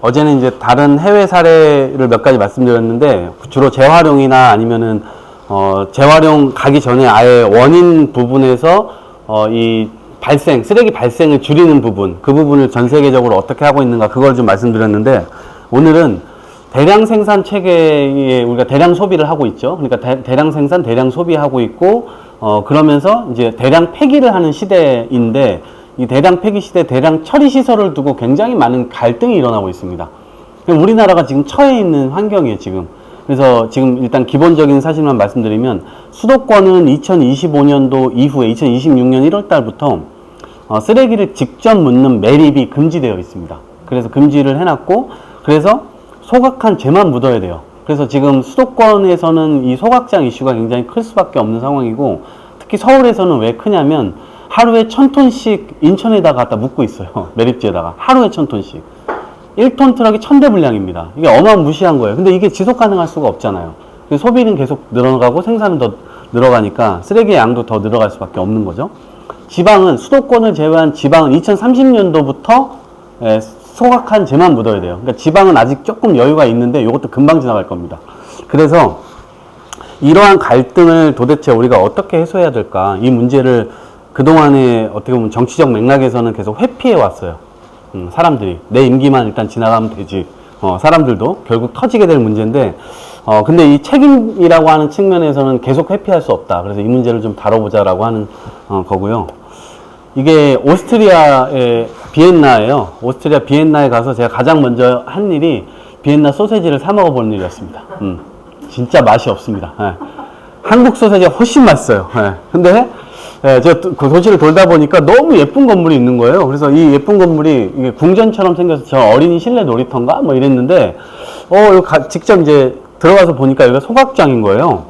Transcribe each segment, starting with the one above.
어제는 이제 다른 해외 사례를 몇 가지 말씀드렸는데 주로 재활용이나 아니면은 재활용 가기 전에 아예 원인 부분에서 이 쓰레기 발생을 줄이는 부분, 그 부분을 전 세계적으로 어떻게 하고 있는가 그걸 좀 말씀드렸는데, 오늘은 대량 생산 체계에 우리가 대량 소비를 하고 있죠. 그러니까 대량 생산, 대량 소비하고 있고, 그러면서 이제 대량 폐기를 하는 시대인데, 이 대량 폐기 시대, 대량 처리 시설을 두고 굉장히 많은 갈등이 일어나고 있습니다. 우리나라가 지금 처해 있는 환경이에요, 지금. 그래서 지금 일단 기본적인 사실만 말씀드리면, 수도권은 2025년도 이후에 2026년 1월 달부터 쓰레기를 직접 묻는 매립이 금지되어 있습니다. 그래서 금지를 해놨고, 그래서 소각한 재만 묻어야 돼요. 그래서 지금 수도권에서는 이 소각장 이슈가 굉장히 클 수밖에 없는 상황이고, 특히 서울에서는 왜 크냐면 하루에 1000톤씩 인천에다가 갖다 묻고 있어요. 매립지에다가 하루에 1000톤씩 1톤 트럭이 1000대 분량입니다. 이게 어마무시한 거예요. 근데 이게 지속 가능할 수가 없잖아요. 소비는 계속 늘어가고 생산은 더 늘어가니까 쓰레기의 양도 더 늘어갈 수밖에 없는 거죠. 지방은, 수도권을 제외한 지방은 2030년도부터 소각한 재만 묻어야 돼요. 그러니까 지방은 아직 조금 여유가 있는데 이것도 금방 지나갈 겁니다. 그래서 이러한 갈등을 도대체 우리가 어떻게 해소해야 될까? 이 문제를 그동안에 어떻게 보면 정치적 맥락에서는 계속 회피해 왔어요. 사람들이. 내 임기만 일단 지나가면 되지. 사람들도 결국 터지게 될 문제인데, 근데 이 책임이라고 하는 측면에서는 계속 회피할 수 없다. 그래서 이 문제를 좀 다뤄보자라고 하는 거고요. 이게 오스트리아의 비엔나예요. 오스트리아 비엔나에 가서 제가 가장 먼저 한 일이 비엔나 소세지를 사 먹어보는 일이었습니다. 진짜 맛이 없습니다. 예. 한국 소세지가 훨씬 맛있어요. 예. 근데 제가 그 도시를 돌다 보니까 너무 예쁜 건물이 있는 거예요. 그래서 이 예쁜 건물이 이게 궁전처럼 생겨서 저 어린이 실내 놀이터인가 뭐 이랬는데, 직접 이제 들어가서 보니까 여기가 소각장인 거예요.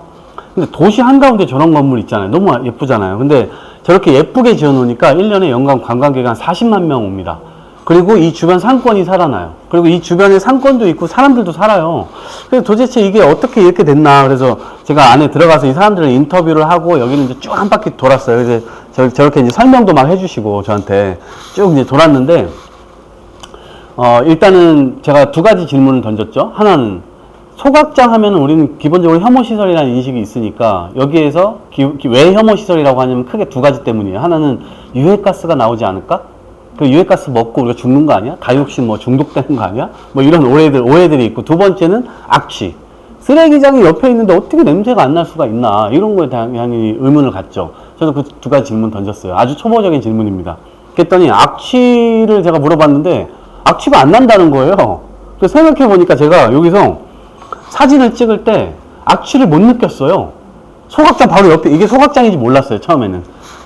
근데 도시 한가운데 저런 건물 있잖아요. 너무 예쁘잖아요. 근데 저렇게 예쁘게 지어 놓으니까 1년에 연간 관광객이 한 40만 명 옵니다. 그리고 이 주변 상권이 살아나요. 그리고 이 주변에 상권도 있고 사람들도 살아요. 그래서 도대체 이게 어떻게 이렇게 됐나. 그래서 제가 안에 들어가서 이 사람들을 인터뷰를 하고 여기는 이제 쭉 한 바퀴 돌았어요. 그래서 저렇게 이제 설명도 막 해주시고 저한테 쭉 이제 돌았는데, 일단은 제가 두 가지 질문을 던졌죠. 하나는 소각장 하면은 우리는 기본적으로 혐오시설이라는 인식이 있으니까 여기에서 왜 혐오시설이라고 하냐면 크게 두 가지 때문이에요. 하나는 유해가스가 나오지 않을까? 그 유해가스 먹고 우리가 죽는 거 아니야? 다이옥신 뭐 중독되는 거 아니야? 뭐 이런 오해들이 있고, 두 번째는 악취. 쓰레기장이 옆에 있는데 어떻게 냄새가 안 날 수가 있나? 이런 거에 대한 의문을 갖죠. 저도 그 두 가지 질문 던졌어요. 아주 초보적인 질문입니다. 그랬더니 악취를 제가 물어봤는데 악취가 안 난다는 거예요. 그래서 생각해보니까 제가 여기서 사진을 찍을 때 악취를 못 느꼈어요. 소각장 바로 옆에, 이게 소각장인지 몰랐어요, 처음에는.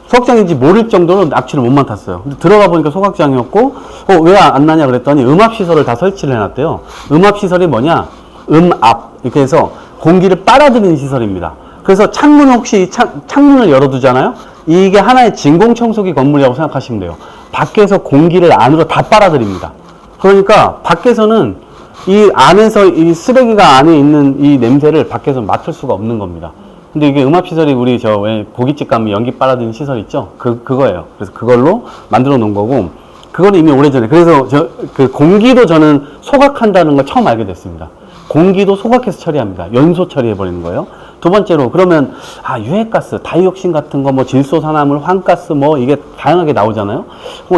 소각장인지 모를 정도로 악취를 못 맡았어요. 근데 들어가 보니까 소각장이었고, 왜 안 나냐 그랬더니 음압시설을 다 설치를 해놨대요. 음압시설이 뭐냐? 음압. 이렇게 해서 공기를 빨아들이는 시설입니다. 그래서 혹시 창문을 열어두잖아요? 이게 하나의 진공청소기 건물이라고 생각하시면 돼요. 밖에서 공기를 안으로 다 빨아들입니다. 그러니까 밖에서는 이 안에서 이 쓰레기가 안에 있는 이 냄새를 밖에서 맡을 수가 없는 겁니다. 근데 이게 음압시설이 우리 왜 고깃집 가면 연기 빨아들이는 시설 있죠? 그거예요. 그래서 그걸로 만들어 놓은 거고, 그거는 이미 오래전에, 그래서 그 공기도 저는 소각한다는 걸 처음 알게 됐습니다. 공기도 소각해서 처리합니다. 연소 처리해버리는 거예요. 두 번째로, 그러면, 유해가스, 다이옥신 같은 거, 뭐, 질소산화물, 환가스, 뭐, 이게 다양하게 나오잖아요?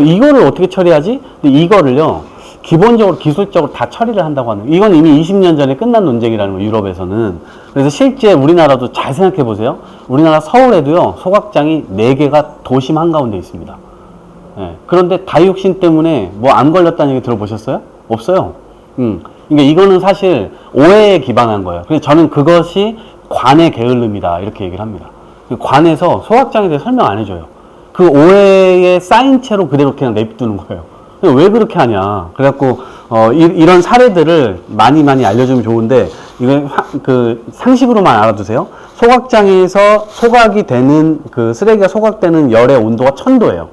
이거를 어떻게 처리하지? 근데 이거를요, 기본적으로 기술적으로 다 처리를 한다고 하는, 이건 이미 20년 전에 끝난 논쟁이라는 거예요, 유럽에서는. 그래서 실제 우리나라도 잘 생각해 보세요. 우리나라 서울에도요, 소각장이 4개가 도심 한가운데 있습니다. 예. 그런데 다이옥신 때문에 뭐 안 걸렸다는 얘기 들어보셨어요? 없어요. 그러니까 이거는 사실 오해에 기반한 거예요. 그래서 저는 그것이 관의 게을름이다, 이렇게 얘기를 합니다. 관에서 소각장에 대해 설명 안 해줘요. 그 오해에 쌓인 채로 그대로 그냥 냅두는 거예요. 왜 그렇게 하냐. 그래갖고, 이런 사례들을 많이 알려주면 좋은데, 이건 상식으로만 알아두세요. 소각장에서 소각이 되는, 쓰레기가 소각되는 열의 온도가 1000도예요.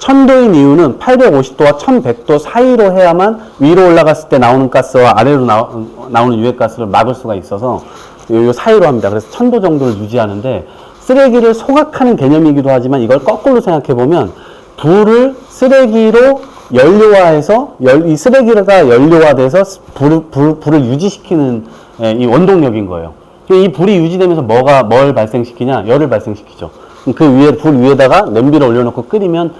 1000도인 이유는 850도와 1100도 사이로 해야만 위로 올라갔을 때 나오는 가스와 아래로 나오는 유해가스를 막을 수가 있어서, 요 사이로 합니다. 그래서 1000도 정도를 유지하는데, 쓰레기를 소각하는 개념이기도 하지만 이걸 거꾸로 생각해보면, 불을 쓰레기로 연료화해서 이 쓰레기가 연료화돼서 불을 유지시키는 이 원동력인 거예요. 이 불이 유지되면서 뭘 발생시키냐? 열을 발생시키죠. 그 위에, 불 위에다가 냄비를 올려놓고 끓이면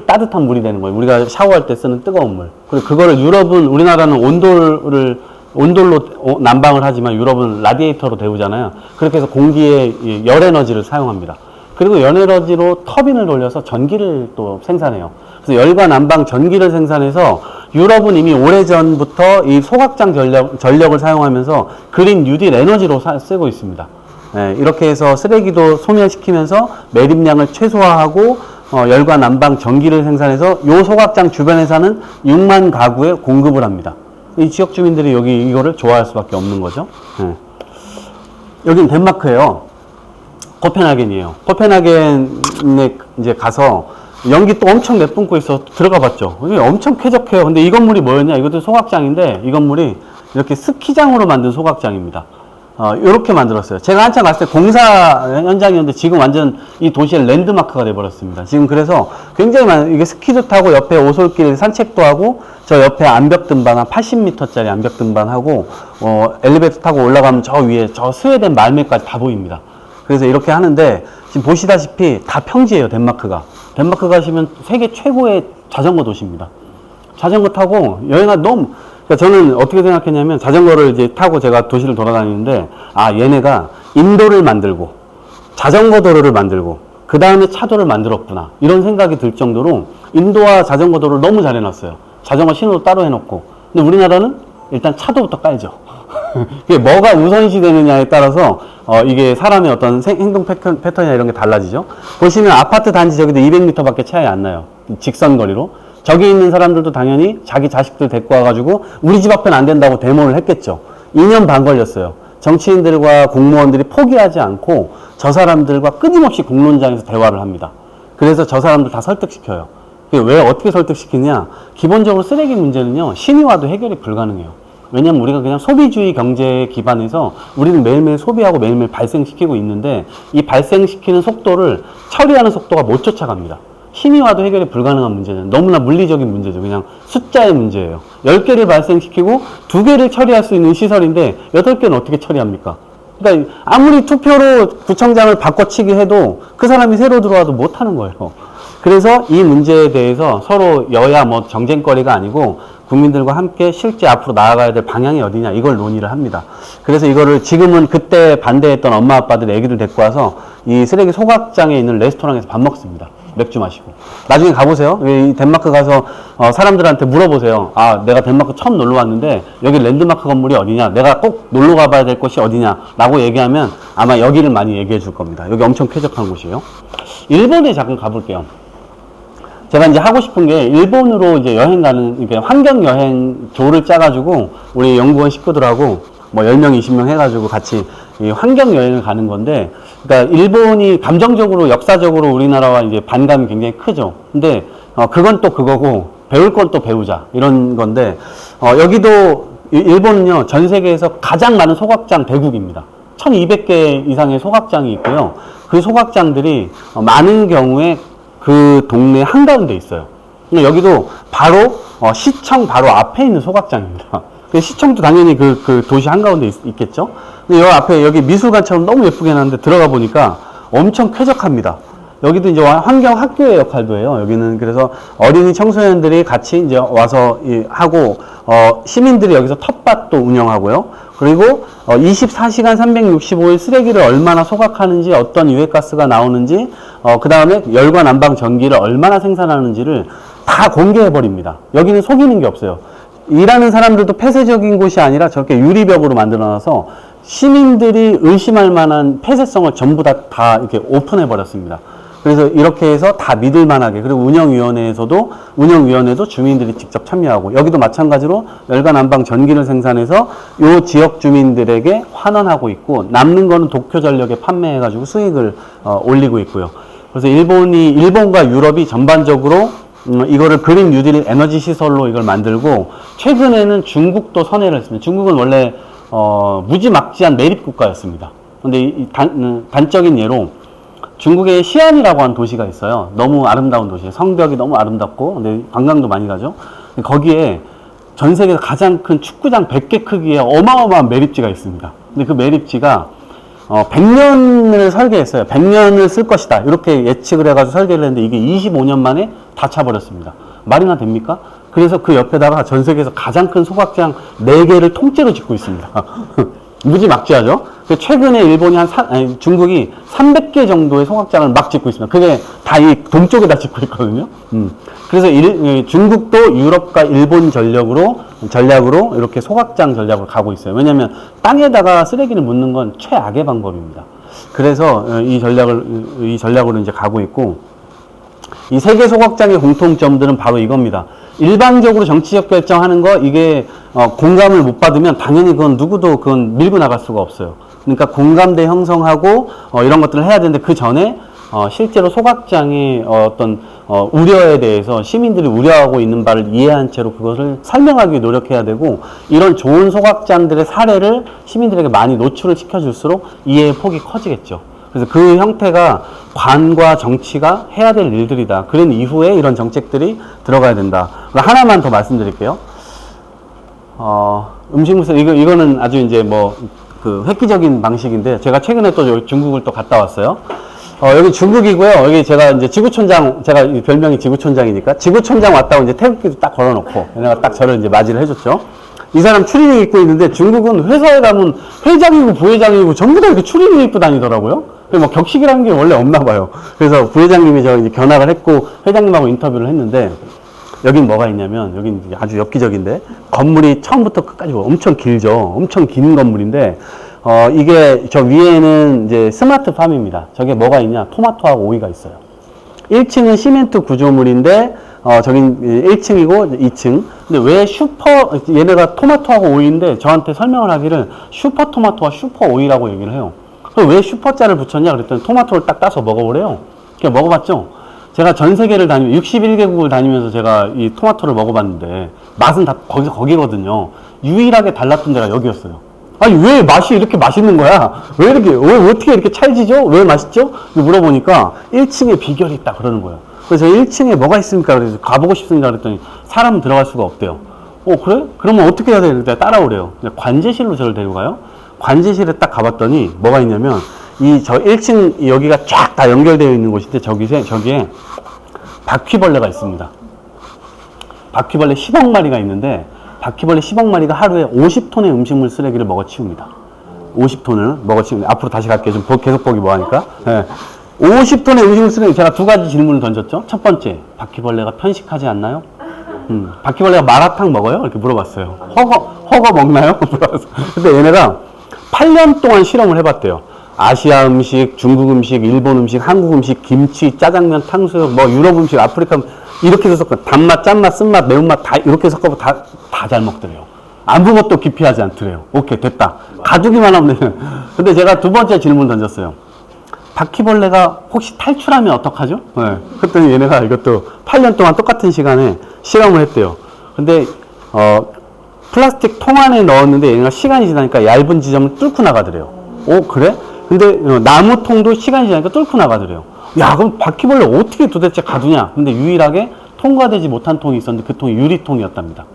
따뜻한 물이 되는 거예요. 우리가 샤워할 때 쓰는 뜨거운 물. 그리고 그거를 우리나라는 온돌로 난방을 하지만 유럽은 라디에이터로 데우잖아요. 그렇게 해서 공기에 열 에너지를 사용합니다. 그리고 열 에너지로 터빈을 돌려서 전기를 또 생산해요. 그래서 열과 난방 전기를 생산해서 유럽은 이미 오래전부터 이 소각장 전력을 사용하면서 그린 뉴딜 에너지로 쓰고 있습니다. 네, 이렇게 해서 쓰레기도 소멸시키면서 매립량을 최소화하고 열과 난방 전기를 생산해서 요 소각장 주변에 사는 6만 가구에 공급을 합니다. 이 지역 주민들이 이거를 좋아할 수밖에 없는 거죠. 네. 여기는 덴마크예요. 코펜하겐이에요. 코펜하겐에 이제 가서 연기 또 엄청 내뿜고 있어 들어가 봤죠. 엄청 쾌적해요. 근데 이 건물이 뭐였냐? 이것도 소각장인데 이 건물이 이렇게 스키장으로 만든 소각장입니다. 이렇게 만들었어요. 제가 한참 갔을 때 공사 현장이었는데 지금 완전 이 도시의 랜드마크가 돼버렸습니다. 지금 그래서 굉장히 이게 스키도 타고 옆에 오솔길 산책도 하고 저 옆에 암벽 등반 한 80m짜리 암벽 등반하고 엘리베이터 타고 올라가면 저 위에 저 스웨덴 말매까지 다 보입니다. 그래서 이렇게 하는데 지금 보시다시피 다 평지예요. 덴마크가. 덴마크 가시면 세계 최고의 자전거 도시입니다. 자전거 타고 너무 그러니까 저는 어떻게 생각했냐면 자전거를 이제 타고 제가 도시를 돌아다니는데 얘네가 인도를 만들고 자전거 도로를 만들고 그 다음에 차도를 만들었구나 이런 생각이 들 정도로 인도와 자전거 도로를 너무 잘 해놨어요. 자전거 신호도 따로 해놓고. 근데 우리나라는 일단 차도부터 깔죠. 그게 뭐가 우선시 되느냐에 따라서 이게 사람의 어떤 행동 패턴이나 이런 게 달라지죠. 보시면 아파트 단지 저기도 200m 밖에 차이 안 나요. 직선 거리로. 저기 있는 사람들도 당연히 자기 자식들 데리고 와가지고 우리 집 앞에는 안 된다고 데모를 했겠죠. 2년 반 걸렸어요. 정치인들과 공무원들이 포기하지 않고 저 사람들과 끊임없이 공론장에서 대화를 합니다. 그래서 저 사람들 다 설득시켜요. 왜 어떻게 설득시키냐? 기본적으로 쓰레기 문제는요, 신의와도 해결이 불가능해요. 왜냐면 우리가 그냥 소비주의 경제에 기반해서 우리는 매일매일 소비하고 매일매일 발생시키고 있는데 이 발생시키는 속도를 처리하는 속도가 못 쫓아갑니다. 힘이와도 해결이 불가능한 문제는 너무나 물리적인 문제죠. 그냥 숫자의 문제예요. 10개를 발생시키고 2개를 처리할 수 있는 시설인데 8개는 어떻게 처리합니까? 그러니까 아무리 투표로 구청장을 바꿔치기 해도 그 사람이 새로 들어와도 못하는 거예요. 그래서 이 문제에 대해서 서로 여야 정쟁거리가 아니고 국민들과 함께 실제 앞으로 나아가야 될 방향이 어디냐 이걸 논의를 합니다. 그래서 이거를 지금은 그때 반대했던 엄마 아빠들 애기들 데리고 와서 이 쓰레기 소각장에 있는 레스토랑에서 밥 먹습니다. 맥주 마시고. 나중에 가보세요. 이 덴마크 가서 사람들한테 물어보세요. 내가 덴마크 처음 놀러 왔는데 여기 랜드마크 건물이 어디냐, 내가 꼭 놀러 가봐야 될 곳이 어디냐 라고 얘기하면 아마 여기를 많이 얘기해 줄 겁니다. 여기 엄청 쾌적한 곳이에요. 일본에 잠깐 가볼게요. 제가 이제 하고 싶은 게 일본으로 이제 여행 가는, 환경 여행 조를 짜가지고 우리 연구원 식구들하고 10명, 20명 해가지고 같이 이 환경 여행을 가는 건데, 그러니까 일본이 감정적으로, 역사적으로 우리나라와 이제 반감이 굉장히 크죠. 근데 그건 또 그거고 배울 건 또 배우자 이런 건데, 여기도 일본은요 전 세계에서 가장 많은 소각장 대국입니다. 1200개 이상의 소각장이 있고요. 그 소각장들이 많은 경우에 그 동네 한가운데 있어요. 여기도 바로 시청 바로 앞에 있는 소각장입니다. 시청도 당연히 그 도시 한가운데 있겠죠. 근데 여기 앞에 여기 미술관처럼 너무 예쁘게 해놨는데 들어가 보니까 엄청 쾌적합니다. 여기도 이제 환경학교의 역할도 해요. 여기는 그래서 어린이 청소년들이 같이 이제 와서 하고, 시민들이 여기서 텃밭도 운영하고요. 그리고 24시간 365일 쓰레기를 얼마나 소각하는지, 어떤 유해가스가 나오는지, 그 다음에 열과 난방 전기를 얼마나 생산하는지를 다 공개해버립니다. 여기는 속이는 게 없어요. 일하는 사람들도 폐쇄적인 곳이 아니라 저렇게 유리벽으로 만들어놔서 시민들이 의심할 만한 폐쇄성을 전부 다 이렇게 오픈해버렸습니다. 그래서 이렇게 해서 다 믿을만하게, 그리고 운영위원회도 주민들이 직접 참여하고, 여기도 마찬가지로 열과 난방 전기를 생산해서 요 지역 주민들에게 환원하고 있고, 남는 거는 도쿄전력에 판매해가지고 수익을 올리고 있고요. 그래서 일본과 유럽이 전반적으로 이거를 그린 뉴딜 에너지 시설로 이걸 만들고, 최근에는 중국도 선회를 했습니다. 중국은 원래 무지막지한 매립 국가였습니다. 근데 단적인 예로 중국에 시안이라고 하는 도시가 있어요. 너무 아름다운 도시예요. 성벽이 너무 아름답고, 근데 관광도 많이 가죠. 거기에 전 세계에서 가장 큰 축구장 100개 크기의 어마어마한 매립지가 있습니다. 근데 그 매립지가 100년을 설계했어요. 100년을 쓸 것이다. 이렇게 예측을 해가지고 설계를 했는데 이게 25년 만에 다 차버렸습니다. 말이나 됩니까? 그래서 그 옆에다가 전 세계에서 가장 큰 소각장 4개를 통째로 짓고 있습니다. 무지막지하죠? 최근에 일본이 중국이 300개 정도의 소각장을 막 짓고 있습니다. 그게 다 이 동쪽에다 짓고 있거든요. 그래서 중국도 유럽과 일본 전략으로 이렇게 소각장 전략으로 가고 있어요. 왜냐하면 땅에다가 쓰레기를 묻는 건 최악의 방법입니다. 그래서 이 전략으로 이제 가고 있고, 이 세계 소각장의 공통점들은 바로 이겁니다. 일방적으로 정치적 결정하는 거, 이게 공감을 못 받으면 당연히 그건 밀고 나갈 수가 없어요. 그러니까 공감대 형성하고 이런 것들을 해야 되는데, 그 전에 실제로 소각장의 어떤 우려에 대해서 시민들이 우려하고 있는 바를 이해한 채로 그것을 설명하기 위해 노력해야 되고, 이런 좋은 소각장들의 사례를 시민들에게 많이 노출을 시켜줄수록 이해의 폭이 커지겠죠. 그래서 그 형태가 관과 정치가 해야 될 일들이다. 그런 이후에 이런 정책들이 들어가야 된다. 하나만 더 말씀드릴게요. 음식물 이거는 아주 이제 획기적인 방식인데, 제가 최근에 또 중국을 또 갔다 왔어요. 여기 중국이고요. 여기 제가 이제 지구촌장, 제가 별명이 지구촌장이니까, 지구촌장 왔다고 이제 태극기도 딱 걸어놓고, 얘네가 딱 저를 이제 맞이를 해줬죠. 이 사람 추리닝 입고 있는데, 중국은 회사에 가면 회장이고 부회장이고 전부 다 이렇게 추리닝 입고 다니더라고요. 격식이라는 게 원래 없나 봐요. 그래서 부회장님이 저 이제 견학을 했고, 회장님하고 인터뷰를 했는데, 여긴 뭐가 있냐면, 여긴 아주 엽기적인데, 건물이 처음부터 끝까지 엄청 길죠. 엄청 긴 건물인데, 이게 저 위에는 이제 스마트 팜입니다. 저게 뭐가 있냐? 토마토하고 오이가 있어요. 1층은 시멘트 구조물인데, 저긴 1층이고 2층. 근데 왜 얘네가 토마토하고 오이인데, 저한테 설명을 하기를 슈퍼 토마토와 슈퍼 오이라고 얘기를 해요. 그럼 왜 슈퍼자를 붙였냐? 그랬더니 토마토를 딱 따서 먹어보래요. 그냥 먹어봤죠? 제가 전 세계를 61개국을 다니면서 제가 이 토마토를 먹어봤는데, 맛은 다 거기거든요. 유일하게 달랐던 데가 여기였어요. 아니, 왜 맛이 이렇게 맛있는 거야? 왜 어떻게 이렇게 찰지죠? 왜 맛있죠? 물어보니까 1층에 비결이 있다 그러는 거예요. 그래서 1층에 뭐가 있습니까? 그래서 가보고 싶습니다 그랬더니 사람은 들어갈 수가 없대요. 그래? 그러면 어떻게 해야 되는데 따라오래요. 관제실로 저를 데려가요. 관제실에 딱 가봤더니 뭐가 있냐면, 저 1층 여기가 쫙 다 연결되어 있는 곳인데, 저기에 바퀴벌레가 있습니다. 바퀴벌레 10억 마리가 있는데, 바퀴벌레 10억 마리가 하루에 50톤의 음식물 쓰레기를 먹어치웁니다. 50톤을 먹어치웁니다. 앞으로 다시 갈게요. 좀 계속 보기 뭐하니까. 네. 50톤의 음식물 쓰레기, 제가 2가지 질문을 던졌죠. 첫 번째, 바퀴벌레가 편식하지 않나요? 바퀴벌레가 마라탕 먹어요? 이렇게 물어봤어요. 허거 먹나요? 물어봤어요. 근데 얘네가 8년 동안 실험을 해봤대요. 아시아 음식, 중국 음식, 일본 음식, 한국 음식, 김치, 짜장면, 탕수육, 유럽 음식, 아프리카 음식, 이렇게 해서 섞어. 단맛, 짠맛, 쓴맛, 매운맛 다 이렇게 섞어서 다 잘 먹더래요. 아무것도 기피하지 않더래요. 오케이, 됐다. 가두기만 하면 돼요. 근데 제가 2번째 질문 던졌어요. 바퀴벌레가 혹시 탈출하면 어떡하죠? 네. 그랬더니 얘네가 이것도 8년 동안 똑같은 시간에 실험을 했대요. 근데, 플라스틱 통 안에 넣었는데 얘네가 시간이 지나니까 얇은 지점을 뚫고 나가더래요. 그래? 근데 나무통도 시간이 지나니까 뚫고 나가더래요. 야, 그럼 바퀴벌레 어떻게 도대체 가두냐? 근데 유일하게 통과되지 못한 통이 있었는데, 그 통이 유리통이었답니다.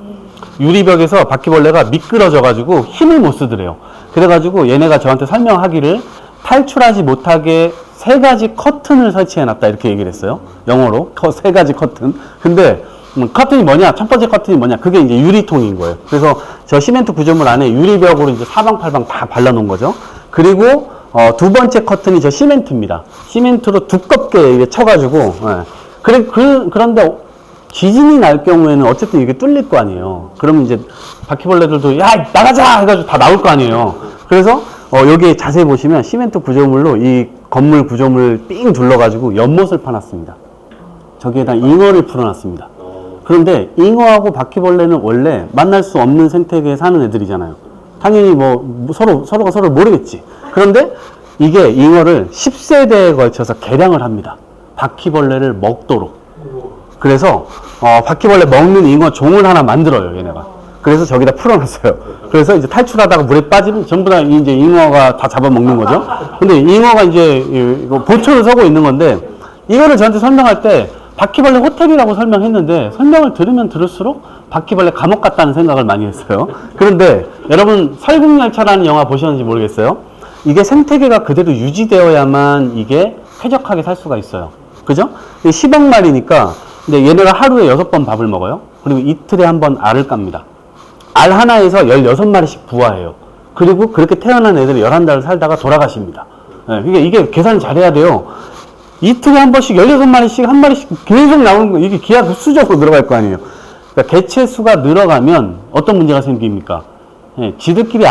유리벽에서 바퀴벌레가 미끄러져가지고 힘을 못 쓰더래요. 그래가지고 얘네가 저한테 설명하기를 탈출하지 못하게 3가지 커튼을 설치해놨다, 이렇게 얘기를 했어요. 영어로 3가지 커튼. 근데 커튼이 뭐냐? 첫 번째 커튼이 뭐냐? 그게 이제 유리통인 거예요. 그래서 저 시멘트 구조물 안에 유리벽으로 이제 사방팔방 다 발라놓은 거죠. 그리고 2번째 커튼이 저 시멘트입니다. 시멘트로 두껍게 쳐가지고, 그런데 지진이 날 경우에는 어쨌든 이게 뚫릴 거 아니에요. 그러면 이제 바퀴벌레들도 야, 나가자! 해가지고 다 나올 거 아니에요. 그래서 여기 자세히 보시면 시멘트 구조물로 이 건물 구조물을 삥 둘러가지고 연못을 파놨습니다. 저기에다 잉어를 풀어놨습니다. 그런데 잉어하고 바퀴벌레는 원래 만날 수 없는 생태계에 사는 애들이잖아요. 당연히 서로가 서로를 모르겠지. 그런데 이게 잉어를 10세대에 걸쳐서 개량을 합니다. 바퀴벌레를 먹도록. 그래서 바퀴벌레 먹는 잉어 종을 하나 만들어요, 얘네가. 그래서 저기다 풀어놨어요. 그래서 이제 탈출하다가 물에 빠지면 전부 다 이제 잉어가 다 잡아먹는 거죠. 근데 잉어가 이제 이거 보초를 서고 있는 건데, 이거를 저한테 설명할 때 바퀴벌레 호텔이라고 설명했는데, 설명을 들으면 들을수록 바퀴벌레 감옥 같다는 생각을 많이 했어요. 그런데 여러분 설국열차라는 영화 보셨는지 모르겠어요. 이게 생태계가 그대로 유지되어야만 이게 쾌적하게 살 수가 있어요. 그죠? 10억 마리니까, 근데 얘네가 하루에 6번 밥을 먹어요. 그리고 이틀에 한 번 알을 깝니다. 알 하나에서 16마리씩 부화해요. 그리고 그렇게 태어난 애들이 11달을 살다가 돌아가십니다. 네, 그러니까 이게 계산 잘해야 돼요. 이틀에 한 번씩 16마리씩, 한 마리씩 계속 나오는 거, 이게 기하 수적으로 늘어갈 거 아니에요. 그러니까 개체 수가 늘어가면 어떤 문제가 생깁니까? 네, 지들끼리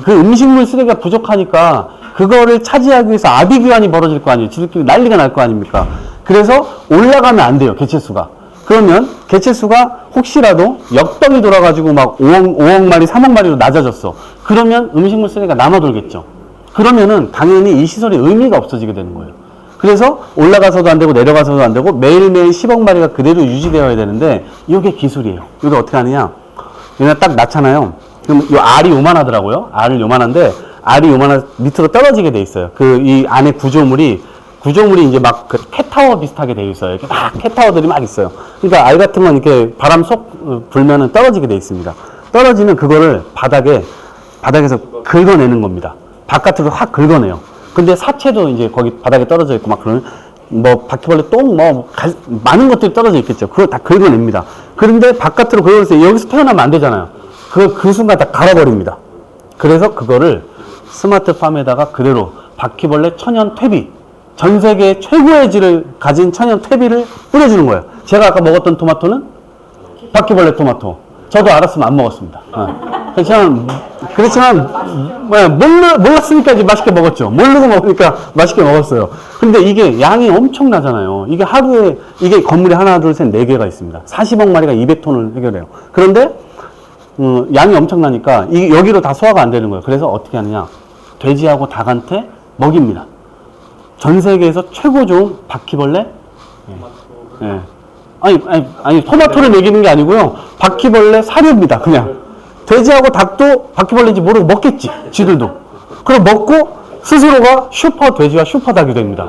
그 음식물 쓰레기가 부족하니까 그거를 차지하기 위해서 아비규환이 벌어질 거 아니에요. 지들끼리 난리가 날 거 아닙니까? 그래서 올라가면 안 돼요, 개체 수가. 그러면 개체 수가 혹시라도 역덕이 돌아가지고 막 5억 마리, 3억 마리로 낮아졌어. 그러면 음식물 쓰레기가 남아돌겠죠. 그러면은 당연히 이 시설이 의미가 없어지게 되는 거예요. 그래서 올라가서도 안 되고 내려가서도 안 되고 매일매일 10억 마리가 그대로 유지되어야 되는데, 이게 기술이에요. 이거 어떻게 하느냐? 얘네 딱 낳잖아요. 그럼 이 알이 요만하더라고요. 알을 요만한데, 알이 요만한 밑으로 떨어지게 돼 있어요. 이 안에 구조물이 이제 막 그 캣타워 비슷하게 되어 있어요. 이렇게 막 캣타워들이 막 있어요. 그러니까 알 같은 건 이렇게 바람 쏙 불면은 떨어지게 되어 있습니다. 떨어지면 그거를 바닥에서 긁어내는 겁니다. 바깥으로 확 긁어내요. 근데 사체도 이제 거기 바닥에 떨어져 있고 막 그런, 뭐 바퀴벌레 똥 많은 것들이 떨어져 있겠죠. 그걸 다 긁어냅니다. 그런데 바깥으로 긁어내서 여기서 태어나면 안 되잖아요. 그 순간 다 갈아버립니다. 그래서 그거를 스마트팜에다가 그대로 바퀴벌레 천연 퇴비, 전 세계 최고의 질을 가진 천연 퇴비를 뿌려주는 거예요. 제가 아까 먹었던 토마토는 바퀴벌레 토마토. 저도 알았으면 안 먹었습니다. 그렇지만 몰랐으니까 이제 맛있게 먹었죠. 모르고 먹으니까 맛있게 먹었어요. 근데 이게 양이 엄청나잖아요. 이게 하루에, 이게 건물이 하나, 둘, 셋, 4개가 있습니다. 40억 마리가 200톤을 해결해요. 그런데 양이 엄청나니까 여기로 다 소화가 안 되는 거예요. 그래서 어떻게 하느냐? 돼지하고 닭한테 먹입니다. 전 세계에서 최고 좋은 바퀴벌레? 예. 아니, 토마토를 먹이는 게 아니고요. 바퀴벌레 사료입니다, 그냥. 돼지하고 닭도 바퀴벌레인지 모르고 먹겠지, 지들도. 그럼 먹고 스스로가 슈퍼 돼지와 슈퍼 닭이 됩니다.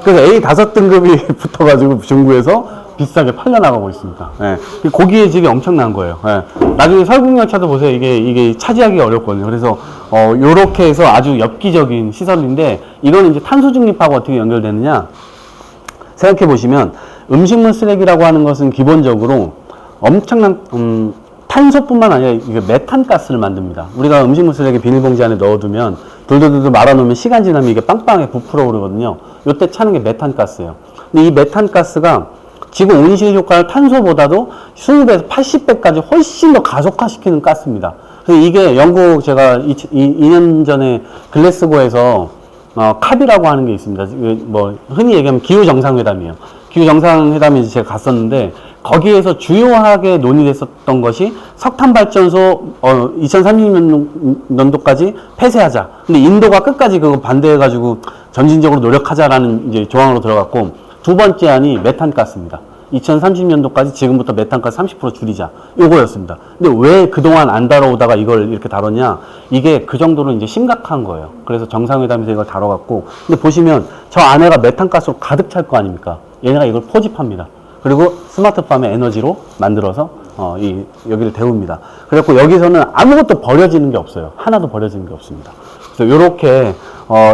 그래서 A5등급이 붙어가지고 중국에서 비싸게 팔려나가고 있습니다. 예. 고기의 질이 엄청난 거예요. 예. 나중에 설국열차도 보세요. 이게 차지하기가 어렵거든요. 그래서, 요렇게 해서 아주 엽기적인 시설인데, 이거는 이제 탄소 중립하고 어떻게 연결되느냐? 생각해 보시면, 음식물 쓰레기라고 하는 것은 기본적으로 엄청난, 탄소뿐만 아니라 이게 메탄가스를 만듭니다. 우리가 음식물 쓰레기 비닐봉지 안에 넣어두면 돌돌돌 말아놓으면 시간 지나면 이게 빵빵하게 부풀어 오르거든요. 이때 차는 게 메탄가스예요. 근데 이 메탄가스가 지구 온실 효과를 탄소보다도 20배에서 80배까지 훨씬 더 가속화시키는 가스입니다. 그래서 이게 영국, 제가 2년 전에 글래스고에서 캅이라고 하는 게 있습니다. 뭐 흔히 얘기하면 기후정상회담이에요. 기후정상회담에 제가 갔었는데, 거기에서 주요하게 논의됐었던 것이 석탄발전소 2030년도까지 폐쇄하자. 근데 인도가 끝까지 그거 반대해가지고 점진적으로 노력하자라는 이제 조항으로 들어갔고, 두 번째 안이 메탄가스입니다. 2030년도까지 지금부터 메탄가스 30% 줄이자. 요거였습니다. 근데 왜 그동안 안 다뤄오다가 이걸 이렇게 다뤘냐? 이게 그 정도로 이제 심각한 거예요. 그래서 정상회담에서 이걸 다뤄갖고. 근데 보시면 저 안에가 메탄가스로 가득 찰 거 아닙니까? 얘네가 이걸 포집합니다. 그리고 스마트팜의 에너지로 만들어서 여기를 데웁니다. 그래갖고 여기서는 아무것도 버려지는 게 없어요. 하나도 버려지는 게 없습니다. 그래서 요렇게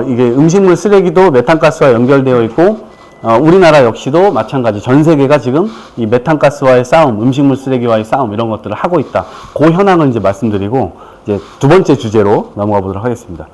이게 음식물 쓰레기도 메탄가스와 연결되어 있고, 우리나라 역시도 마찬가지. 전 세계가 지금 이 메탄가스와의 싸움, 음식물 쓰레기와의 싸움, 이런 것들을 하고 있다. 그 현황을 이제 말씀드리고, 이제 두 번째 주제로 넘어가 보도록 하겠습니다.